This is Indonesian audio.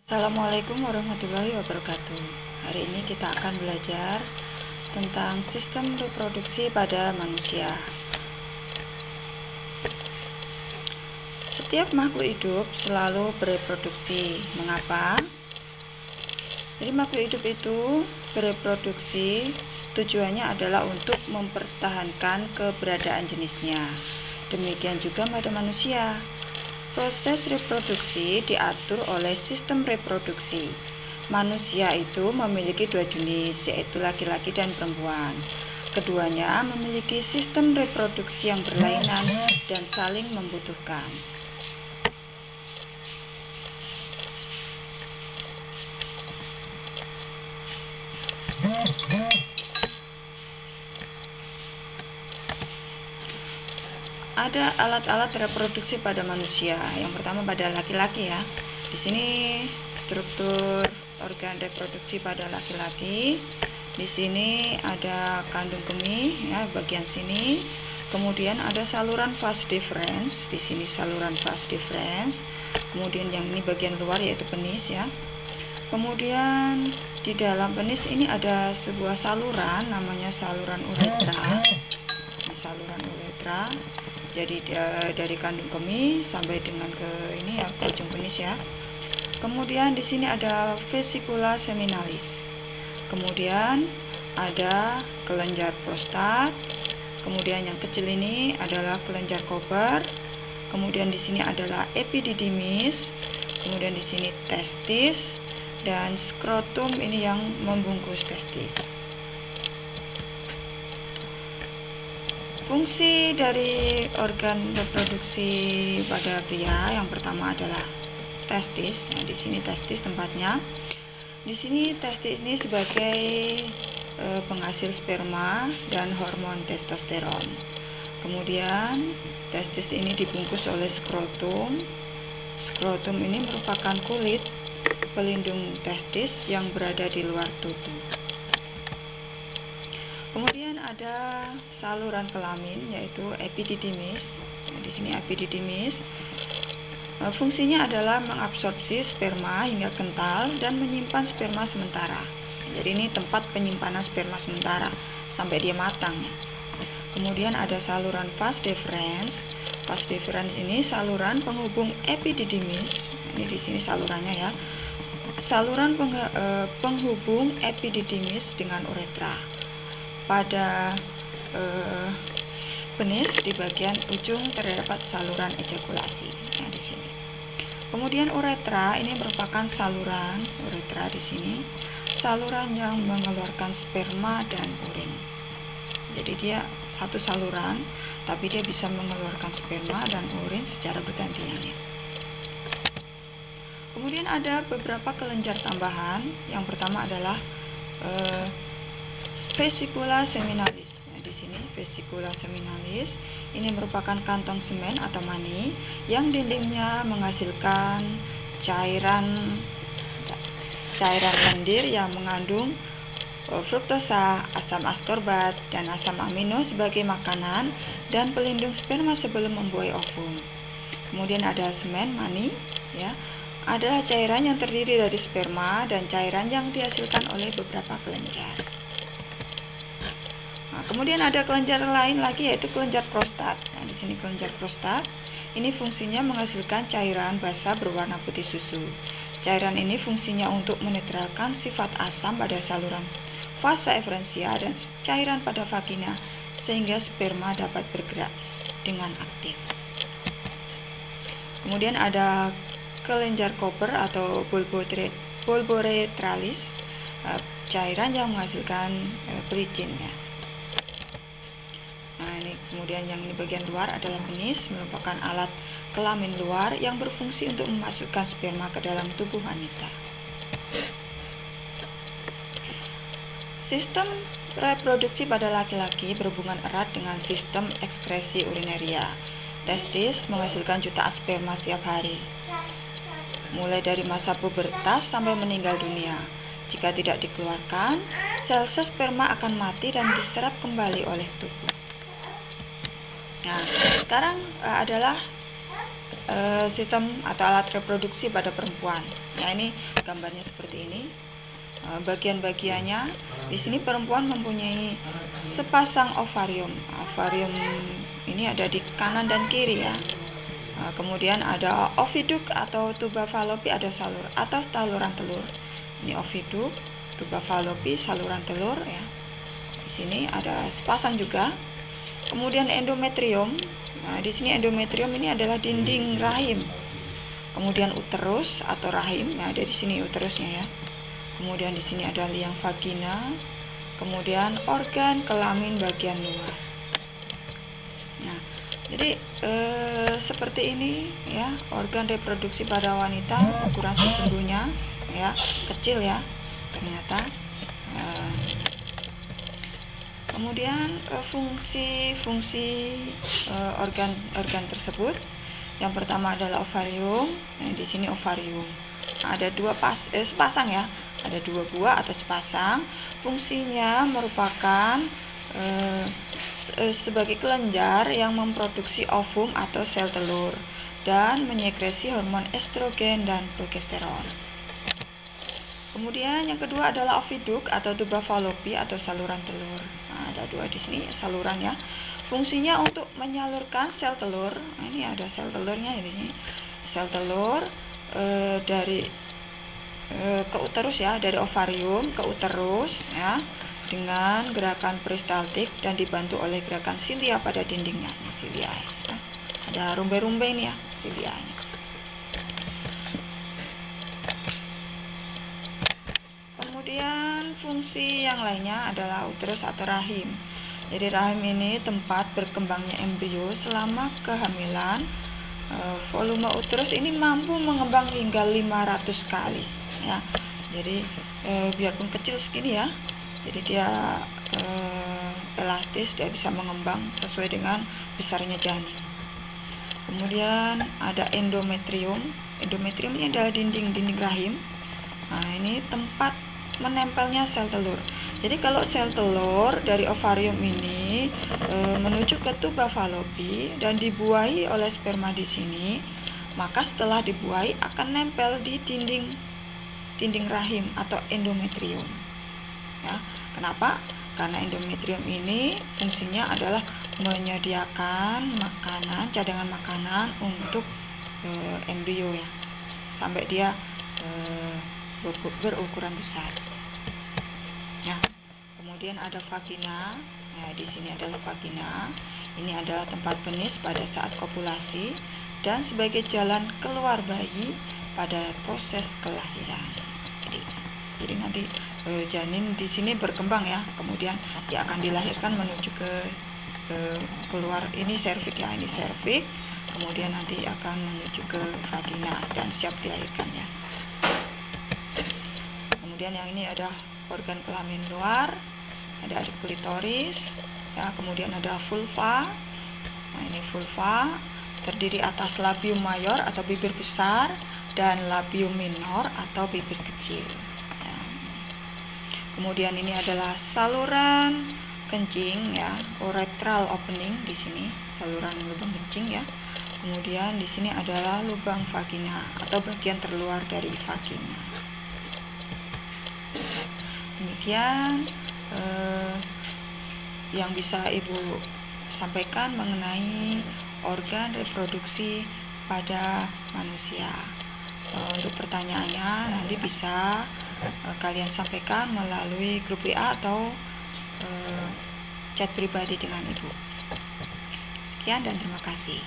Assalamualaikum warahmatullahi wabarakatuh. Hari ini kita akan belajar tentang sistem reproduksi pada manusia. Setiap makhluk hidup selalu bereproduksi. Mengapa? Jadi makhluk hidup itu bereproduksi tujuannya adalah untuk mempertahankan keberadaan jenisnya. Demikian juga pada manusia. Proses reproduksi diatur oleh sistem reproduksi. Manusia itu memiliki dua jenis, yaitu laki-laki dan perempuan. Keduanya memiliki sistem reproduksi yang berlainan dan saling membutuhkan. Ada alat-alat reproduksi pada manusia. Yang pertama pada laki-laki ya. Di sini struktur organ reproduksi pada laki-laki. Di sini ada kandung kemih ya, bagian sini. Kemudian ada saluran vas deferens. Di sini saluran vas deferens. Kemudian yang ini bagian luar yaitu penis ya. Kemudian di dalam penis ini ada sebuah saluran namanya saluran uretra. Ini saluran uretra. Jadi dari kandung kemih sampai dengan ke ini ya, ke ujung penis ya. Kemudian di sini ada vesicula seminalis. Kemudian ada kelenjar prostat. Kemudian yang kecil ini adalah kelenjar Kober. Kemudian di sini adalah epididymis. Kemudian di sini testis dan skrotum ini yang membungkus testis. Fungsi dari organ reproduksi pada pria yang pertama adalah testis. Nah, di sini testis tempatnya. Di sini testis ini sebagai penghasil sperma dan hormon testosteron. Kemudian testis ini dibungkus oleh skrotum. Skrotum ini merupakan kulit pelindung testis yang berada di luar tubuh. Kemudian ada saluran kelamin yaitu epididymis. Nah, di sini epididymis fungsinya adalah mengabsorpsi sperma hingga kental dan menyimpan sperma sementara. Jadi ini tempat penyimpanan sperma sementara sampai dia matang ya. Kemudian ada saluran vas deferens. Vas deferens ini saluran penghubung epididymis. Ini di sini salurannya ya. Saluran penghubung epididymis dengan uretra. Pada penis di bagian ujung terdapat saluran ejakulasi. Nah, di sini. Kemudian uretra ini merupakan saluran uretra di sini, saluran yang mengeluarkan sperma dan urin. Jadi dia satu saluran, tapi dia bisa mengeluarkan sperma dan urin secara bergantian ya. Kemudian ada beberapa kelenjar tambahan. Yang pertama adalah vesicula seminalis. Nah, di sini vesicula seminalis ini merupakan kantong semen atau mani yang dindingnya menghasilkan cairan lendir yang mengandung fruktosa, asam askorbat, dan asam amino sebagai makanan dan pelindung sperma sebelum membuai ovum. Kemudian ada semen mani ya, adalah cairan yang terdiri dari sperma dan cairan yang dihasilkan oleh beberapa kelenjar. Nah, kemudian ada kelenjar lain lagi yaitu kelenjar prostat. Nah, di sini kelenjar prostat ini fungsinya menghasilkan cairan basa berwarna putih susu. Cairan ini fungsinya untuk menetralkan sifat asam pada saluran vasa efferentia dan cairan pada vagina sehingga sperma dapat bergerak dengan aktif. Kemudian ada kelenjar Kober atau bulboretralis, cairan yang menghasilkan pelicin ya. Nah, ini kemudian yang ini bagian luar adalah penis, merupakan alat kelamin luar yang berfungsi untuk memasukkan sperma ke dalam tubuh wanita. Sistem reproduksi pada laki-laki berhubungan erat dengan sistem ekskresi urinaria. Testis menghasilkan jutaan sperma setiap hari, mulai dari masa pubertas sampai meninggal dunia. Jika tidak dikeluarkan, sel-sel sperma akan mati dan diserap kembali oleh tubuh. Nah, sekarang adalah sistem atau alat reproduksi pada perempuan. Ya, ini gambarnya seperti ini. Bagian-bagiannya di sini perempuan mempunyai sepasang ovarium. Ovarium ini ada di kanan dan kiri ya. Kemudian ada oviduk atau tuba falopi, ada saluran telur. Ini oviduk, tuba falopi, saluran telur ya. Di sini ada sepasang juga. Kemudian endometrium. Di sini endometrium ini adalah dinding rahim. Kemudian uterus atau rahim. Ada di sini uterusnya ya. Kemudian di sini ada liang vagina, kemudian organ kelamin bagian luar. Nah, jadi seperti ini ya organ reproduksi pada wanita, ukuran sesungguhnya ya kecil ya ternyata. Kemudian fungsi organ tersebut, yang pertama adalah ovarium. Di sini ovarium ada sepasang ya. Ada 2 buah atau sepasang. Fungsinya merupakan sebagai kelenjar yang memproduksi ovum atau sel telur dan menyekresi hormon estrogen dan progesteron. Kemudian yang kedua adalah oviduk atau tuba falopi atau saluran telur. Ada 2 di sini saluran ya. Fungsinya untuk menyalurkan sel telur. Ini ada sel telurnya ya di sini. Sel telur dari ke uterus ya, dari ovarium ke uterus ya, dengan gerakan peristaltik dan dibantu oleh gerakan silia pada dindingnya. Ini silia ya. Ada rumbai-rumbai ini ya silia ini. Kemudian fungsi yang lainnya adalah uterus atau rahim. Jadi rahim ini tempat berkembangnya embrio selama kehamilan. Volume uterus ini mampu mengembang hingga 500 kali ya. Jadi biarpun kecil segini ya, jadi dia elastis, dia bisa mengembang sesuai dengan besarnya janin. Kemudian ada endometrium. Endometrium ini adalah dinding rahim. Nah, ini tempat menempelnya sel telur. Jadi kalau sel telur dari ovarium ini menuju ke tuba falopi dan dibuahi oleh sperma di sini, maka setelah dibuahi akan nempel di dinding rahim atau endometrium. Ya, kenapa? Karena endometrium ini fungsinya adalah menyediakan makanan, cadangan makanan untuk embrio ya, sampai dia berukuran besar. Nah, kemudian ada vagina. Ya, di sini adalah vagina. Ini adalah tempat penis pada saat kopulasi dan sebagai jalan keluar bayi pada proses kelahiran. Jadi nanti janin di sini berkembang ya, kemudian dia akan dilahirkan menuju ke keluar, ini serviks ya, ini serviks, kemudian nanti akan menuju ke vagina dan siap dilahirkan ya. Kemudian yang ini ada organ kelamin luar, ada klitoris ya, kemudian ada vulva. Nah, ini vulva terdiri atas labium mayor atau bibir besar dan labium minor atau bibir kecil. Kemudian ini adalah saluran kencing ya, urethral opening di sini, saluran lubang kencing ya. Kemudian di sini adalah lubang vagina atau bagian terluar dari vagina. Demikian yang bisa Ibu sampaikan mengenai organ reproduksi pada manusia. Untuk pertanyaannya nanti bisa kalian sampaikan melalui grup WA atau chat pribadi dengan Ibu. Sekian dan terima kasih.